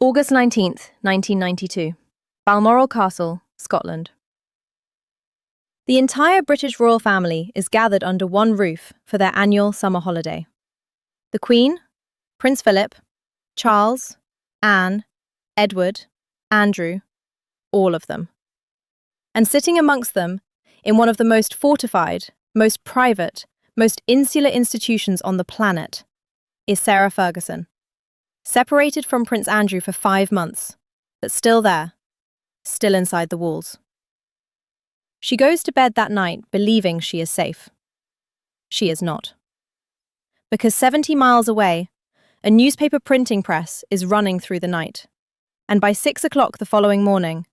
August 19th, 1992. Balmoral Castle, Scotland. The entire British royal family is gathered under one roof for their annual summer holiday. The Queen, Prince Philip, Charles, Anne, Edward, Andrew, all of them. And sitting amongst them, in one of the most fortified, most private, most insular institutions on the planet, is Sarah Ferguson. Separated from Prince Andrew for 5 months, but still there, still inside the walls. She goes to bed that night believing she is safe. She is not. Because 70 miles away, a newspaper printing press is running through the night. And by 6 o'clock the following morning,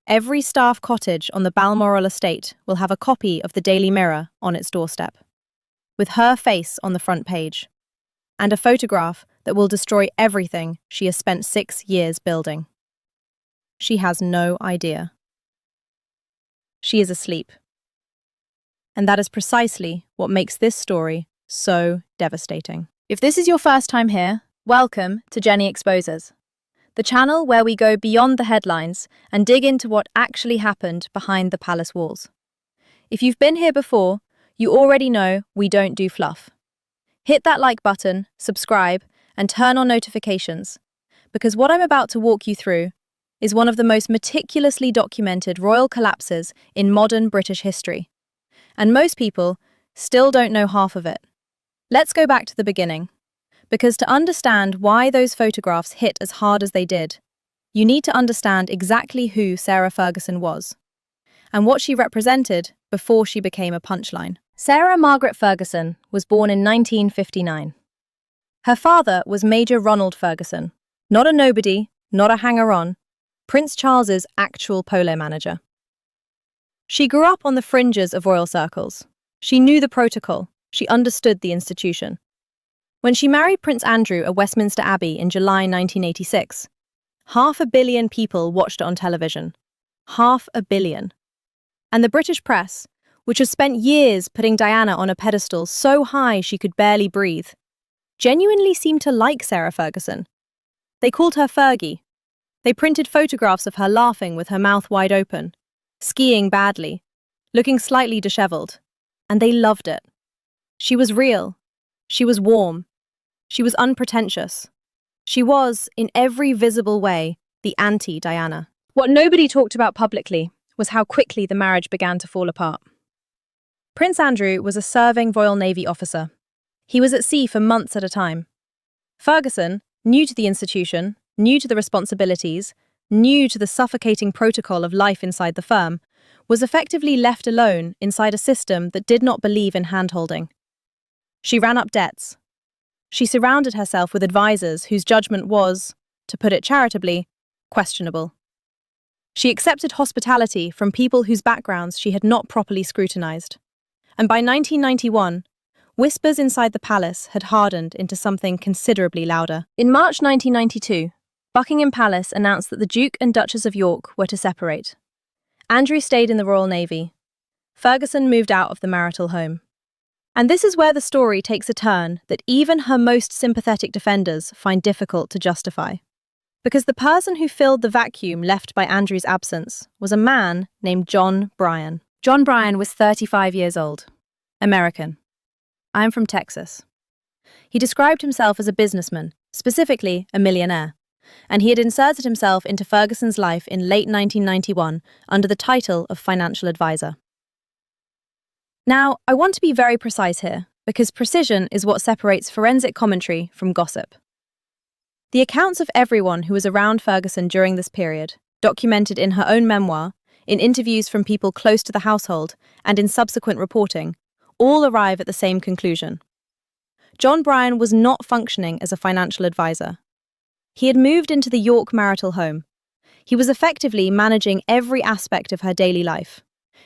every staff cottage on the Balmoral estate will have a copy of the Daily Mirror on its doorstep, with her face on the front page, and a photograph that will destroy everything she has spent 6 years building. She has no idea. She is asleep. And that is precisely what makes this story so devastating. If this is your first time here, welcome to Jenny Exposes, the channel where we go beyond the headlines and dig into what actually happened behind the palace walls. If you've been here before, you already know we don't do fluff. Hit that like button, subscribe, and turn on notifications, because what I'm about to walk you through is one of the most meticulously documented royal collapses in modern British history. And most people still don't know half of it. Let's go back to the beginning, because to understand why those photographs hit as hard as they did, you need to understand exactly who Sarah Ferguson was, and what she represented before she became a punchline. Sarah Margaret Ferguson was born in 1959. Her father was Major Ronald Ferguson, not a nobody, not a hanger-on, Prince Charles's actual polo manager. She grew up on the fringes of royal circles. She knew the protocol. She understood the institution. When she married Prince Andrew at Westminster Abbey in July 1986, 500 million people watched it on television. 500 million. And the British press, which has spent years putting Diana on a pedestal so high she could barely breathe, genuinely seemed to like Sarah Ferguson. They called her Fergie. They printed photographs of her laughing with her mouth wide open, skiing badly, looking slightly dishevelled, and they loved it. She was real. She was warm. She was unpretentious. She was, in every visible way, the anti-Diana. What nobody talked about publicly was how quickly the marriage began to fall apart. Prince Andrew was a serving Royal Navy officer. He was at sea for months at a time. Ferguson, new to the institution, new to the responsibilities, new to the suffocating protocol of life inside the firm, was effectively left alone inside a system that did not believe in hand-holding. She ran up debts. She surrounded herself with advisors whose judgment was, to put it charitably, questionable. She accepted hospitality from people whose backgrounds she had not properly scrutinized. And by 1991, whispers inside the palace had hardened into something considerably louder. In March 1992, Buckingham Palace announced that the Duke and Duchess of York were to separate. Andrew stayed in the Royal Navy. Ferguson moved out of the marital home. And this is where the story takes a turn that even her most sympathetic defenders find difficult to justify. Because the person who filled the vacuum left by Andrew's absence was a man named John Bryan. John Bryan was 35 years old, American. I am from Texas. He described himself as a businessman, specifically a millionaire, and he had inserted himself into Ferguson's life in late 1991 under the title of financial advisor. Now, I want to be very precise here, because precision is what separates forensic commentary from gossip. The accounts of everyone who was around Ferguson during this period, documented in her own memoir, in interviews from people close to the household, and in subsequent reporting, all arrive at the same conclusion. John Bryan was not functioning as a financial advisor. He had moved into the York marital home. He was effectively managing every aspect of her daily life,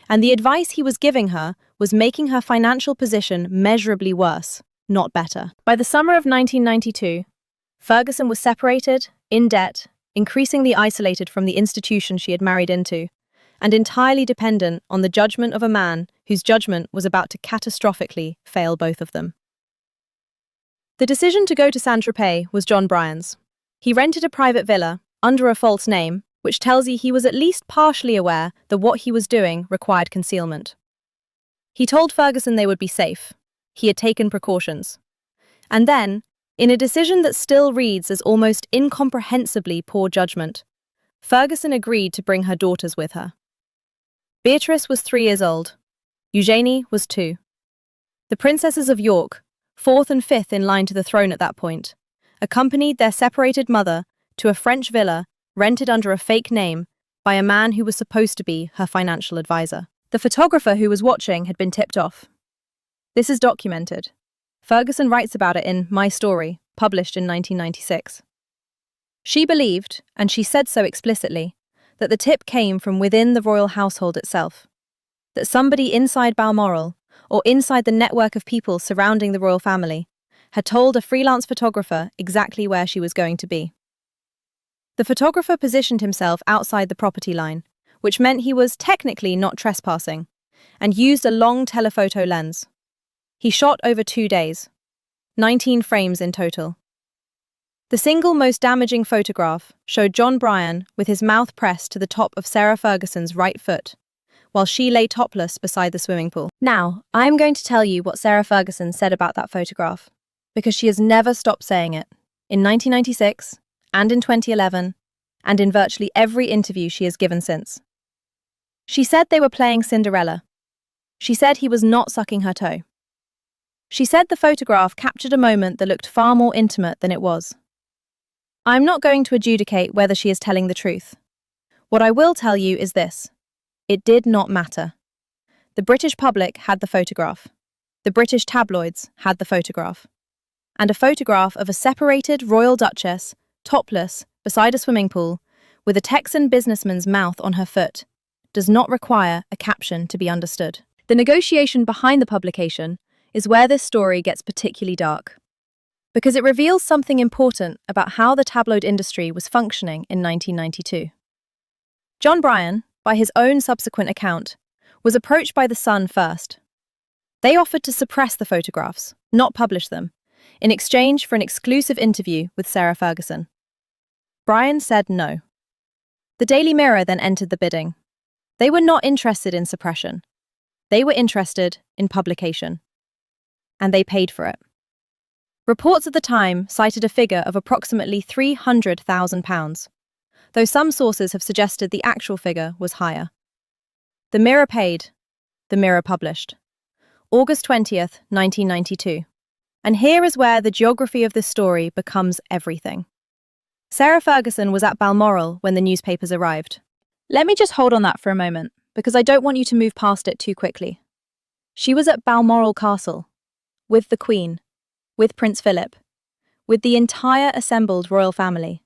and the advice he was giving her was making her financial position measurably worse, not better. By the summer of 1992, Ferguson was separated, in debt, increasingly isolated from the institution she had married into, and entirely dependent on the judgment of a man whose judgment was about to catastrophically fail both of them. The decision to go to St Tropez was John Bryan's. He rented a private villa, under a false name, which tells you he was at least partially aware that what he was doing required concealment. He told Ferguson they would be safe. He had taken precautions. And then, in a decision that still reads as almost incomprehensibly poor judgment, Ferguson agreed to bring her daughters with her. Beatrice was 3 years old. Eugenie was 2. The princesses of York, 4th and 5th in line to the throne at that point, accompanied their separated mother to a French villa rented under a fake name by a man who was supposed to be her financial advisor. The photographer who was watching had been tipped off. This is documented. Ferguson writes about it in My Story, published in 1996. She believed, and she said so explicitly, that the tip came from within the royal household itself. That somebody inside Balmoral, or inside the network of people surrounding the royal family, had told a freelance photographer exactly where she was going to be. The photographer positioned himself outside the property line, which meant he was technically not trespassing, and used a long telephoto lens. He shot over 2 days, 19 frames in total. The single most damaging photograph showed John Bryan with his mouth pressed to the top of Sarah Ferguson's right foot, while she lay topless beside the swimming pool. Now, I'm going to tell you what Sarah Ferguson said about that photograph, because she has never stopped saying it, in 1996, and in 2011, and in virtually every interview she has given since. She said they were playing Cinderella. She said he was not sucking her toe. She said the photograph captured a moment that looked far more intimate than it was. I'm not going to adjudicate whether she is telling the truth. What I will tell you is this. It did not matter. The British public had the photograph. The British tabloids had the photograph. And a photograph of a separated royal duchess, topless, beside a swimming pool, with a Texan businessman's mouth on her foot, does not require a caption to be understood. The negotiation behind the publication is where this story gets particularly dark, because it reveals something important about how the tabloid industry was functioning in 1992. John Bryan, by his own subsequent account, was approached by The Sun first. They offered to suppress the photographs, not publish them, in exchange for an exclusive interview with Sarah Ferguson. Bryan said no. The Daily Mirror then entered the bidding. They were not interested in suppression. They were interested in publication. And they paid for it. Reports at the time cited a figure of approximately £300,000, though some sources have suggested the actual figure was higher. The Mirror paid. The Mirror published. August 20th, 1992. And here is where the geography of this story becomes everything. Sarah Ferguson was at Balmoral when the newspapers arrived. Let me just hold on that for a moment, because I don't want you to move past it too quickly. She was at Balmoral Castle, with the Queen, with Prince Philip, with the entire assembled royal family.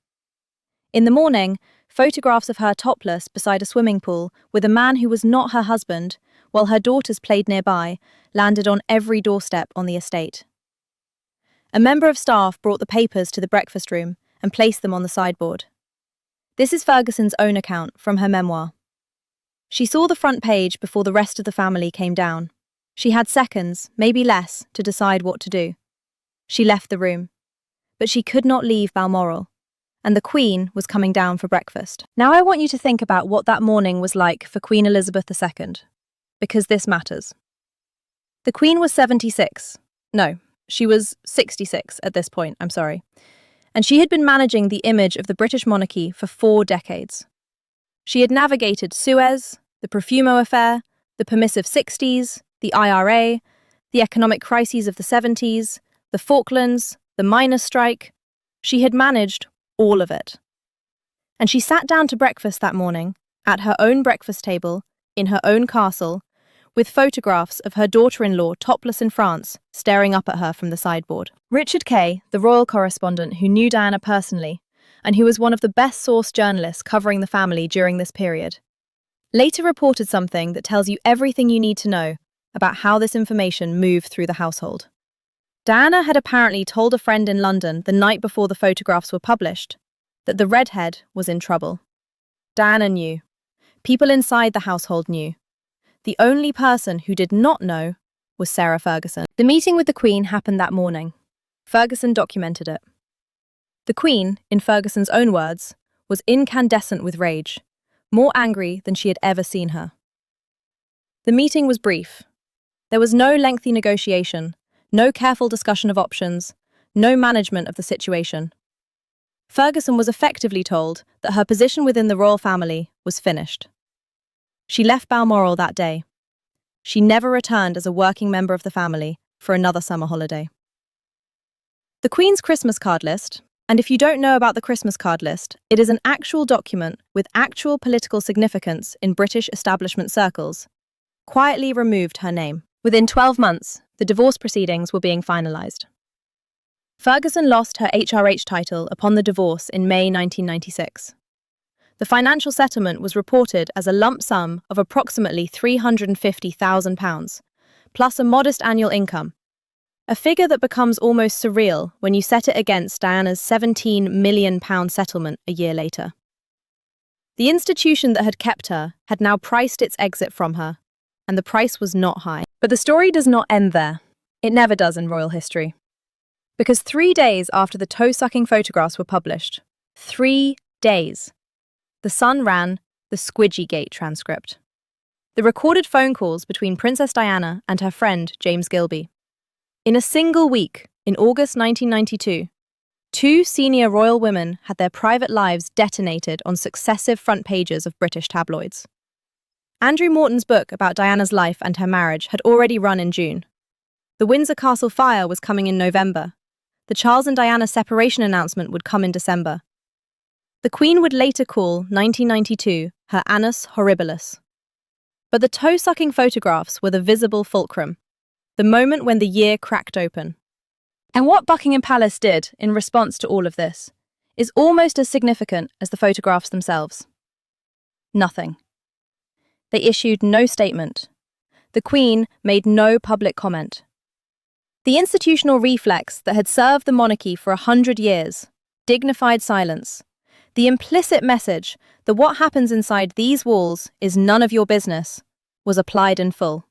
In the morning, photographs of her topless beside a swimming pool with a man who was not her husband, while her daughters played nearby, landed on every doorstep on the estate. A member of staff brought the papers to the breakfast room and placed them on the sideboard. This is Ferguson's own account from her memoir. She saw the front page before the rest of the family came down. She had seconds, maybe less, to decide what to do. She left the room. But she could not leave Balmoral, and the Queen was coming down for breakfast. Now I want you to think about what that morning was like for Queen Elizabeth II, because this matters. The Queen was 76. No, she was 66 at this point, I'm sorry. And she had been managing the image of the British monarchy for 4 decades. She had navigated Suez, the Profumo affair, the permissive 60s, the IRA, the economic crises of the 70s, the Falklands, the miners' strike. She had managed all of it. And she sat down to breakfast that morning, at her own breakfast table, in her own castle, with photographs of her daughter-in-law topless in France, staring up at her from the sideboard. Richard Kay, the royal correspondent who knew Diana personally, and who was one of the best-sourced journalists covering the family during this period, later reported something that tells you everything you need to know about how this information moved through the household. Diana had apparently told a friend in London the night before the photographs were published that the redhead was in trouble. Diana knew. People inside the household knew. The only person who did not know was Sarah Ferguson. The meeting with the Queen happened that morning. Ferguson documented it. The Queen, in Ferguson's own words, was incandescent with rage, more angry than she had ever seen her. The meeting was brief. There was no lengthy negotiation, no careful discussion of options, no management of the situation. Ferguson was effectively told that her position within the royal family was finished. She left Balmoral that day. She never returned as a working member of the family for another summer holiday. The Queen's Christmas card list, and if you don't know about the Christmas card list, it is an actual document with actual political significance in British establishment circles, quietly removed her name. Within 12 months, the divorce proceedings were being finalised. Ferguson lost her HRH title upon the divorce in May 1996. The financial settlement was reported as a lump sum of approximately £350,000, plus a modest annual income, a figure that becomes almost surreal when you set it against Diana's £17 million settlement a year later. The institution that had kept her had now priced its exit from her, and the price was not high. But the story does not end there. It never does in royal history. Because 3 days after the toe-sucking photographs were published, 3 days, the Sun ran the Squidgygate transcript. The recorded phone calls between Princess Diana and her friend James Gilby. In a single week, in August 1992, 2 senior royal women had their private lives detonated on successive front pages of British tabloids. Andrew Morton's book about Diana's life and her marriage had already run in June. The Windsor Castle fire was coming in November. The Charles and Diana separation announcement would come in December. The Queen would later call 1992 her annus horribilis. But the toe-sucking photographs were the visible fulcrum, the moment when the year cracked open. And what Buckingham Palace did in response to all of this is almost as significant as the photographs themselves. Nothing. They issued no statement. The Queen made no public comment. The institutional reflex that had served the monarchy for 100 years, dignified silence, the implicit message that what happens inside these walls is none of your business, was applied in full.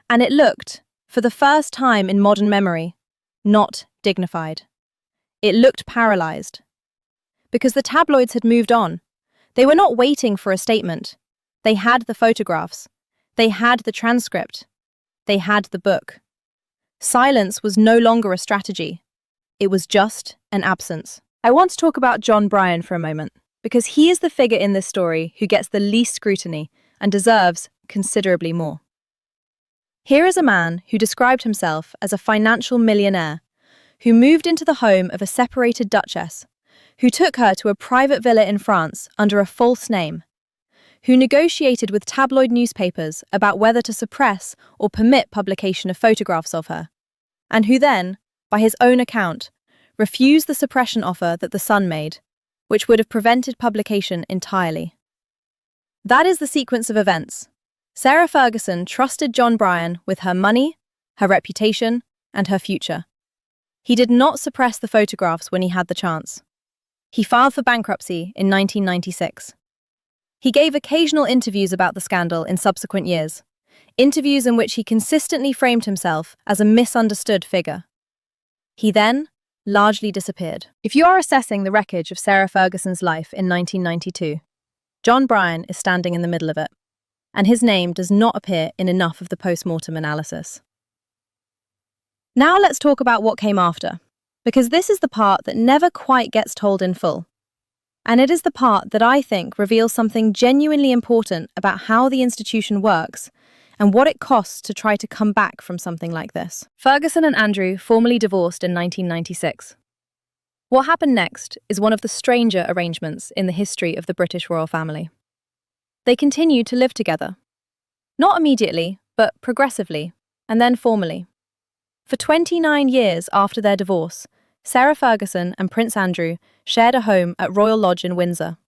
And it looked, for the first time in modern memory, not dignified. It looked paralysed. Because the tabloids had moved on. They were not waiting for a statement. They had the photographs. They had the transcript. They had the book. Silence was no longer a strategy. It was just an absence. I want to talk about John Bryan for a moment, because he is the figure in this story who gets the least scrutiny and deserves considerably more. Here is a man who described himself as a financial millionaire, who moved into the home of a separated duchess, who took her to a private villa in France under a false name, who negotiated with tabloid newspapers about whether to suppress or permit publication of photographs of her, and who then, by his own account, refused the suppression offer that the Sun made, which would have prevented publication entirely. That is the sequence of events. Sarah Ferguson trusted John Bryan with her money, her reputation, and her future. He did not suppress the photographs when he had the chance. He filed for bankruptcy in 1996. He gave occasional interviews about the scandal in subsequent years, interviews in which he consistently framed himself as a misunderstood figure. He then largely disappeared. If you are assessing the wreckage of Sarah Ferguson's life in 1992, John Bryan is standing in the middle of it, and his name does not appear in enough of the post-mortem analysis. Now let's talk about what came after, because this is the part that never quite gets told in full. And it is the part that I think reveals something genuinely important about how the institution works and what it costs to try to come back from something like this. Ferguson and Andrew formally divorced in 1996. What happened next is one of the stranger arrangements in the history of the British royal family. They continued to live together. Not immediately, but progressively, and then formally. For 29 years after their divorce, Sarah Ferguson and Prince Andrew shared a home at Royal Lodge in Windsor.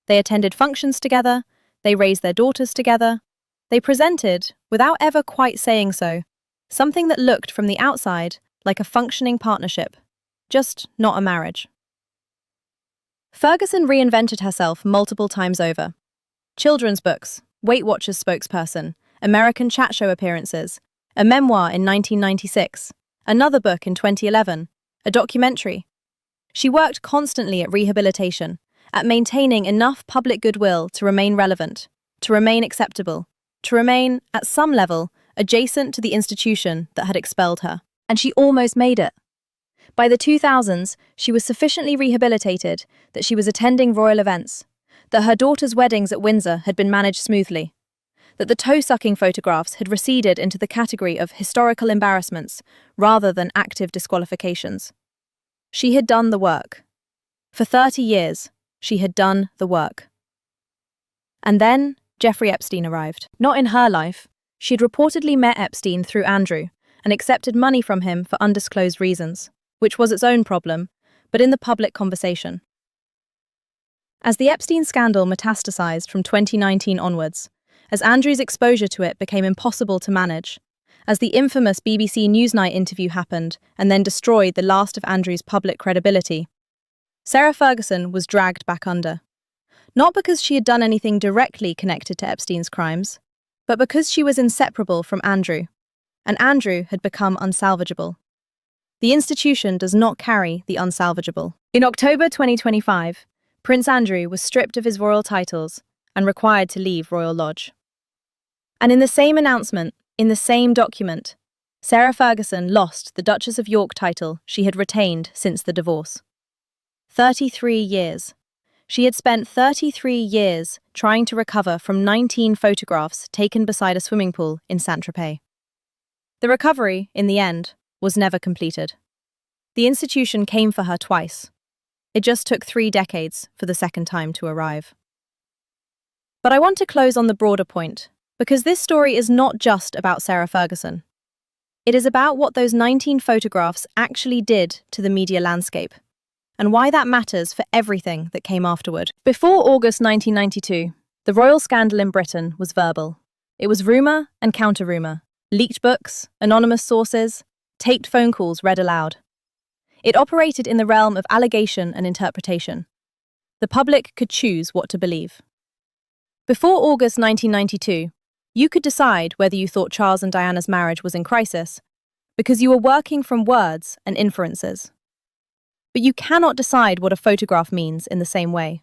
They attended functions together, they raised their daughters together, they presented, without ever quite saying so, something that looked from the outside like a functioning partnership, just not a marriage. Ferguson reinvented herself multiple times over. Children's books, Weight Watchers spokesperson, American chat show appearances, a memoir in 1996, another book in 2011, a documentary. She worked constantly at rehabilitation, at maintaining enough public goodwill to remain relevant, to remain acceptable, to remain, at some level, adjacent to the institution that had expelled her. And she almost made it. By the 2000s, she was sufficiently rehabilitated that she was attending royal events, that her daughter's weddings at Windsor had been managed smoothly, that the toe-sucking photographs had receded into the category of historical embarrassments rather than active disqualifications. She had done the work. For 30 years, she had done the work. And then Jeffrey Epstein arrived. Not in her life. She had reportedly met Epstein through Andrew and accepted money from him for undisclosed reasons, which was its own problem, but in the public conversation. As the Epstein scandal metastasized from 2019 onwards, as Andrew's exposure to it became impossible to manage, as the infamous BBC Newsnight interview happened and then destroyed the last of Andrew's public credibility, Sarah Ferguson was dragged back under. Not because she had done anything directly connected to Epstein's crimes, but because she was inseparable from Andrew, and Andrew had become unsalvageable. The institution does not carry the unsalvageable. In October 2025, Prince Andrew was stripped of his royal titles and required to leave Royal Lodge. And in the same announcement, in the same document, Sarah Ferguson lost the Duchess of York title she had retained since the divorce. 33 years. She had spent 33 years trying to recover from 19 photographs taken beside a swimming pool in St Tropez. The recovery, in the end, was never completed. The institution came for her twice. It just took 3 decades for the second time to arrive. But I want to close on the broader point, because this story is not just about Sarah Ferguson. It is about what those 19 photographs actually did to the media landscape, and why that matters for everything that came afterward. Before August 1992, the royal scandal in Britain was verbal. It was rumour and counter-rumour, leaked books, anonymous sources, taped phone calls read aloud. It operated in the realm of allegation and interpretation. The public could choose what to believe. Before August 1992, you could decide whether you thought Charles and Diana's marriage was in crisis, because you were working from words and inferences. But you cannot decide what a photograph means in the same way.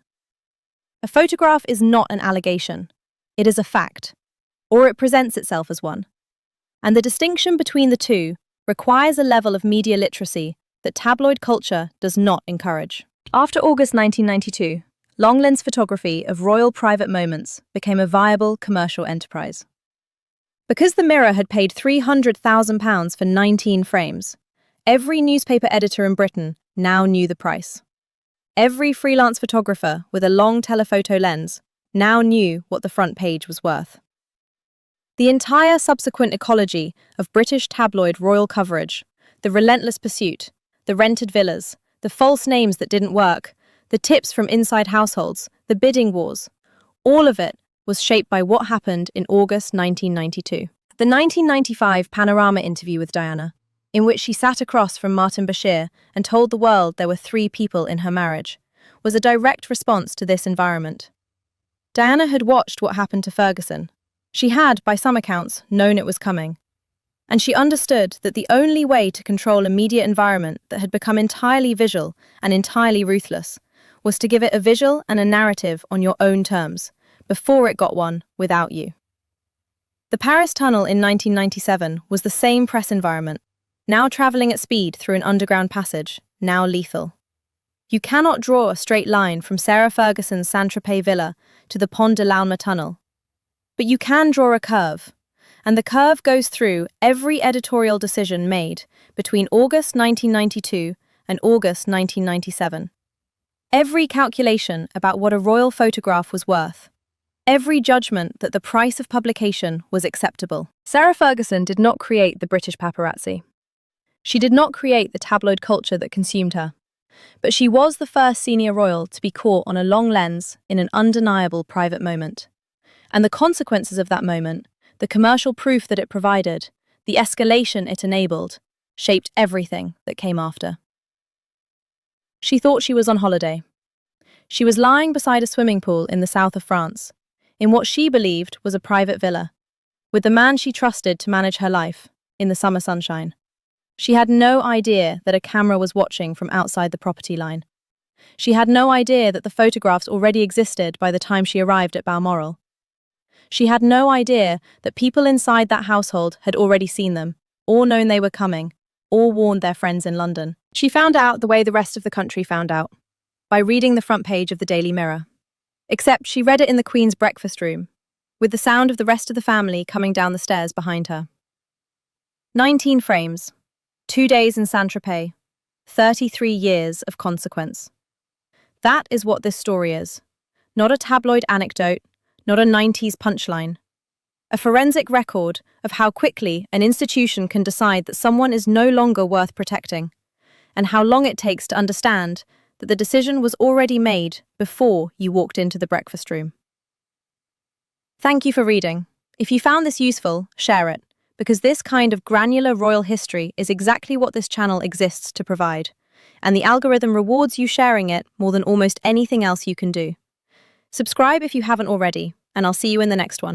A photograph is not an allegation. It is a fact, or it presents itself as one. And the distinction between the two requires a level of media literacy that tabloid culture does not encourage. After August 1992, long-lens photography of royal private moments became a viable commercial enterprise. Because the Mirror had paid £300,000 for 19 frames, every newspaper editor in Britain now knew the price. Every freelance photographer with a long telephoto lens now knew what the front page was worth. The entire subsequent ecology of British tabloid royal coverage, the relentless pursuit, the rented villas, the false names that didn't work, the tips from inside households, the bidding wars, all of it was shaped by what happened in August 1992. The 1995 Panorama interview with Diana, in which she sat across from Martin Bashir and told the world there were 3 people in her marriage, was a direct response to this environment. Diana had watched what happened to Ferguson. She had, by some accounts, known it was coming. And she understood that the only way to control a media environment that had become entirely visual and entirely ruthless was to give it a visual and a narrative on your own terms, before it got one without you. The Paris Tunnel in 1997 was the same press environment, now travelling at speed through an underground passage, now lethal. You cannot draw a straight line from Sarah Ferguson's St Tropez villa to the Pont de l'Alma tunnel. But you can draw a curve, and the curve goes through every editorial decision made between August 1992 and August 1997. Every calculation about what a royal photograph was worth. Every judgment that the price of publication was acceptable. Sarah Ferguson did not create the British paparazzi. She did not create the tabloid culture that consumed her. But she was the first senior royal to be caught on a long lens in an undeniable private moment. And the consequences of that moment, the commercial proof that it provided, the escalation it enabled, shaped everything that came after. She thought she was on holiday. She was lying beside a swimming pool in the south of France, in what she believed was a private villa, with the man she trusted to manage her life, in the summer sunshine. She had no idea that a camera was watching from outside the property line. She had no idea that the photographs already existed by the time she arrived at Balmoral. She had no idea that people inside that household had already seen them, or known they were coming, or warned their friends in London. She found out the way the rest of the country found out, by reading the front page of the Daily Mirror. Except she read it in the Queen's breakfast room, with the sound of the rest of the family coming down the stairs behind her. 19 frames, 2 days in St Tropez, 33 years of consequence. That is what this story is. Not a tabloid anecdote, not a 90s punchline. A forensic record of how quickly an institution can decide that someone is no longer worth protecting, and how long it takes to understand that the decision was already made before you walked into the breakfast room. Thank you for reading. If you found this useful, share it, because this kind of granular royal history is exactly what this channel exists to provide, and the algorithm rewards you sharing it more than almost anything else you can do. Subscribe if you haven't already, and I'll see you in the next one.